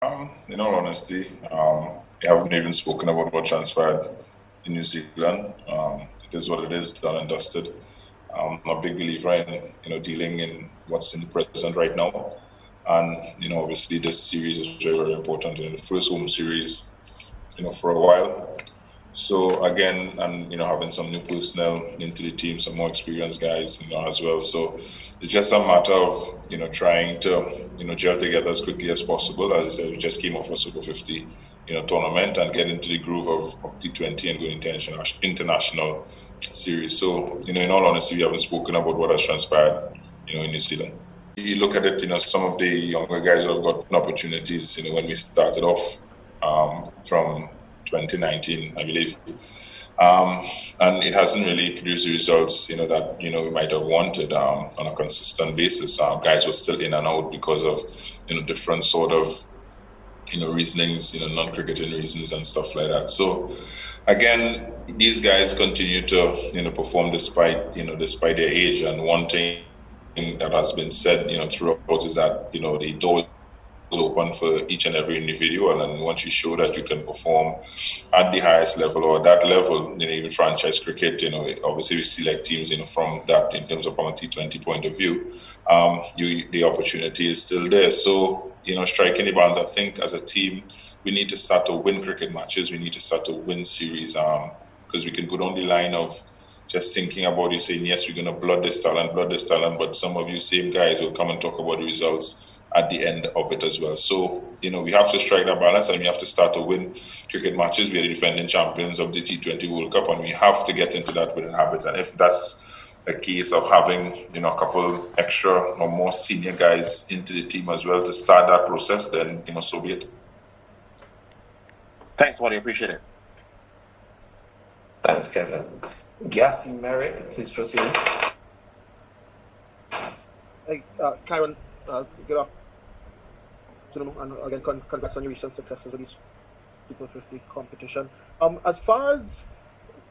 In all honesty, we haven't even spoken about what transpired in New Zealand. It is what it is, done and dusted. I'm a big believer in dealing in what's in the present right now, and obviously this series is very very important. The first home series, for a while. So again, and having some new personnel into the team, some more experienced guys, as well. So it's just a matter of trying to gel together as quickly as possible. As I said, we just came off a Super 50 tournament and get into the groove of T20 and going into international series. So in all honesty, we haven't spoken about what has transpired in New Zealand. You look at it, some of the younger guys have gotten opportunities. When we started off from 2019, I believe. Um, and it hasn't really produced the results, that we might have wanted on a consistent basis. Guys were still in and out because of different sort of reasonings, non-cricketing reasons and stuff like that. So again, these guys continue to perform despite their age. And one thing that has been said throughout is that the door open for each and every individual, and once you show that you can perform at the highest level or that level, even franchise cricket, obviously we select teams, from that in terms of from a T20 point of view, the opportunity is still there. So, striking the balance, I think as a team, we need to start to win cricket matches. We need to start to win series, because we can go down the line of just thinking about you saying, yes, we're going to blood this talent, but some of you same guys will come and talk about the results at the end of it as well. So, we have to strike that balance and we have to start to win cricket matches. We are the defending champions of the T20 World Cup and we have to get into that winning habit. And if that's a case of having, a couple extra or more senior guys into the team as well to start that process, then, so be it. Thanks, Wally. Appreciate it. Thanks, Kevin. Gassi Merrick, please proceed. Hey, Keiron, good afternoon, and again, congrats on your recent successes with this Super 50 competition. As far as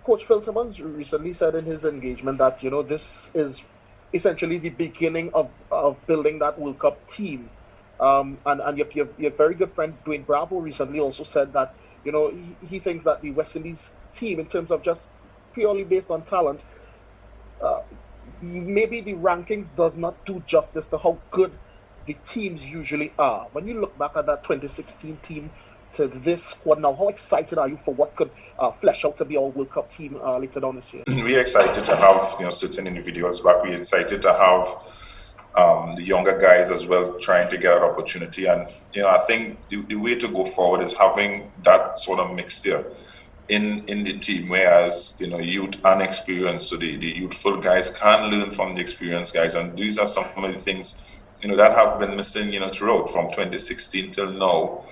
Coach Phil Simmons recently said in his engagement that this is essentially the beginning of building that World Cup team. And your very good friend Dwayne Bravo recently also said that he thinks that the West Indies team, in terms of just purely based on talent, maybe the rankings does not do justice to how good the teams usually are. When you look back at that 2016 team to this squad now, how excited are you for what could flesh out to be our World Cup team later down this year? We're excited to have certain individuals back. We're excited to have the younger guys as well trying to get an opportunity. And I think the way to go forward is having that sort of mixture in the team, whereas youth and experience, so the youthful guys can learn from the experienced guys, and these are some of the things that have been missing throughout from 2016 till now.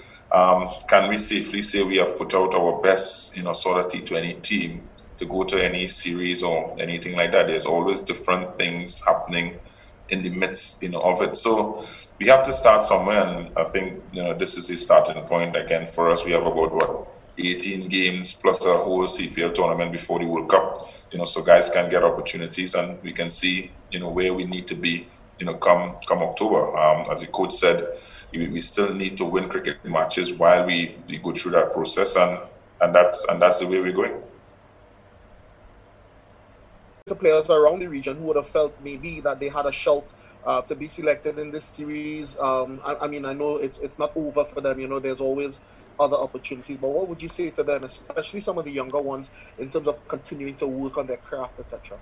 Can we safely say we have put out our best sort of T20 team to go to any series or anything like that? There's always different things happening in the midst of it, so we have to start somewhere, and I think this is the starting point. Again, for us, we have about 18 games plus a whole CPL tournament before the World Cup, so guys can get opportunities and we can see, where we need to be, come October. As the coach said, we still need to win cricket matches while we go through that process, and that's the way we're going. The players around the region who would have felt maybe that they had a shout to be selected in this series. I mean, I know it's not over for them. There's always other opportunities, but what would you say to them, especially some of the younger ones, in terms of continuing to work on their craft, etc.?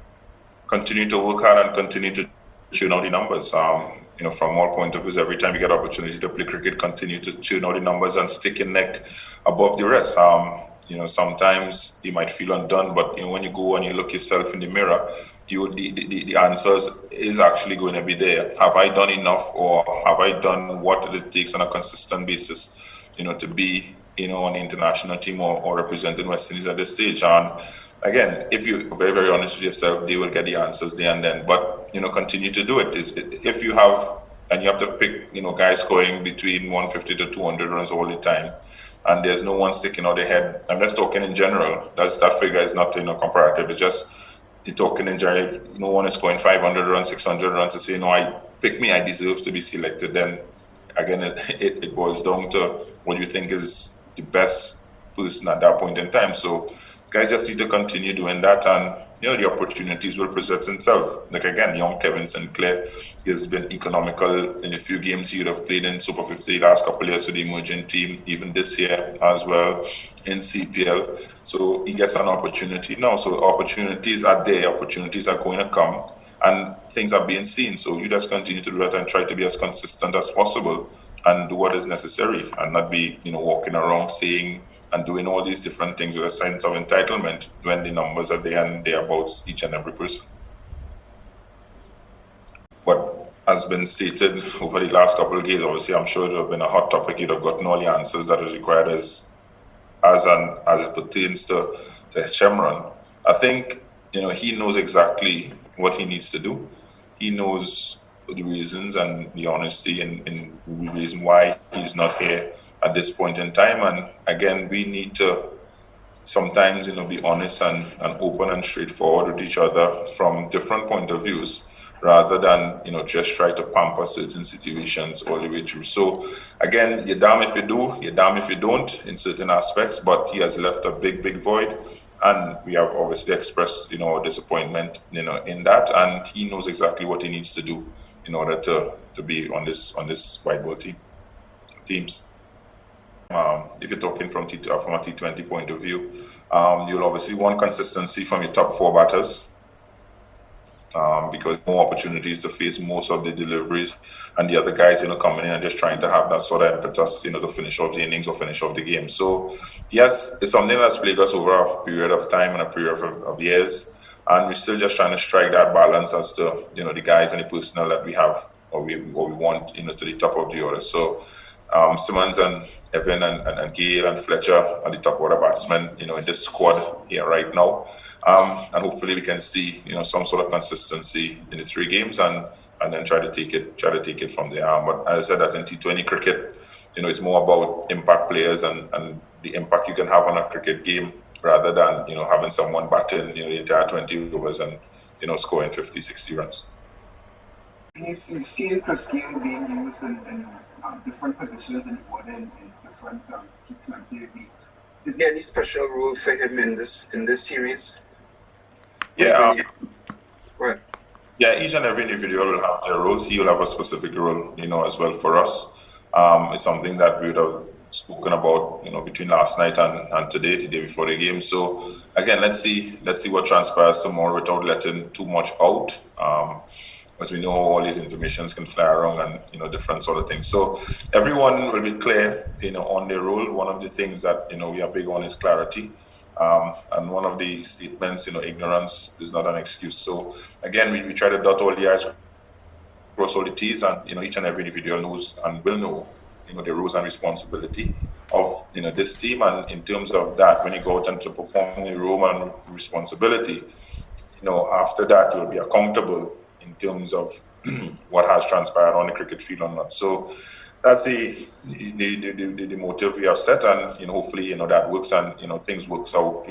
Continue to work hard and continue to tune out the numbers. From all point of views, every time you get opportunity to play cricket, continue to tune out the numbers and stick your neck above the rest. Sometimes you might feel undone, but when you go and you look yourself in the mirror, the answers is actually going to be there. Have I done enough, or have I done what it takes on a consistent basis, to be on the international team or representing West Indies at this stage? And again, if you're very, very honest with yourself, they will get the answers there and then. But continue to do it. If you have, and you have to pick, guys scoring between 150 to 200 runs all the time, and there's no one sticking out the head. I'm just talking in general. That figure is not comparative. It's just you're talking in general. If no one is scoring 500 runs, 600 runs to say, no, I deserve to be selected. Then again, it boils down to what you think is the best person at that point in time. So guys just need to continue doing that, and the opportunities will present themselves. Like again, young Kevin Sinclair, he has been economical in a few games he would have played in Super 50 last couple of years with the emerging team, even this year as well in CPL. So he gets an opportunity now. So opportunities are there, opportunities are going to come, and things are being seen. So you just continue to do that and try to be as consistent as possible and do what is necessary, and not be walking around saying and doing all these different things with a sense of entitlement when the numbers are there and they're about each and every person. What has been stated over the last couple of days, obviously, I'm sure it would have been a hot topic. You'd have gotten all the answers that is required as it pertains to Chemron. I think he knows exactly what he needs to do. He knows the reasons and the honesty and the reason why he's not here at this point in time. And again, we need to sometimes be honest and open and straightforward with each other from different point of views, rather than just try to pamper certain situations all the way through. So again, you're damn if you do, you're damn if you don't in certain aspects, but he has left a big void, and we have obviously expressed our disappointment in that, and he knows exactly what he needs to do in order to be on this white ball teams. If you're talking from a T20 point of view, you'll obviously want consistency from your top four batters, because more opportunities to face most of the deliveries, and the other guys coming in and just trying to have that sort of impetus to finish off the innings or finish off the game. So yes, it's something that's plagued us over a period of time and a period of years, and we're still just trying to strike that balance as to the guys and the personnel that we have or we want to the top of the order. So Simmons and Evan and Gale and Fletcher are the top order batsmen, in this squad here right now. And hopefully we can see, some sort of consistency in the 3 games and then try to take it from there. But as I said, that in T20 cricket, it's more about impact players and the impact you can have on a cricket game, rather than, having someone batting, the entire 20 overs and, scoring 50, 60 runs. We've seen Chris Gayle being used in different positions in different T20 leagues. Is there any special role for him in this series? Yeah. Right. Yeah, each and every individual will have their roles. He will have a specific role, as well for us. It's something that we would have spoken about, between last night and today, the day before the game. So again, let's see what transpires tomorrow without letting too much out. As we know, all these informations can fly around and different sort of things. So everyone will be clear, on their role. One of the things that we are big on is clarity. And one of the statements, ignorance is not an excuse. So again, we try to dot all the I's, cross all the T's, and each and every individual knows and will know the roles and responsibility of this team. And in terms of that, when you go out and to perform the role and responsibility, after that you'll be accountable in terms of what has transpired on the cricket field or not. So that's the motive we have set, and hopefully that works and things works out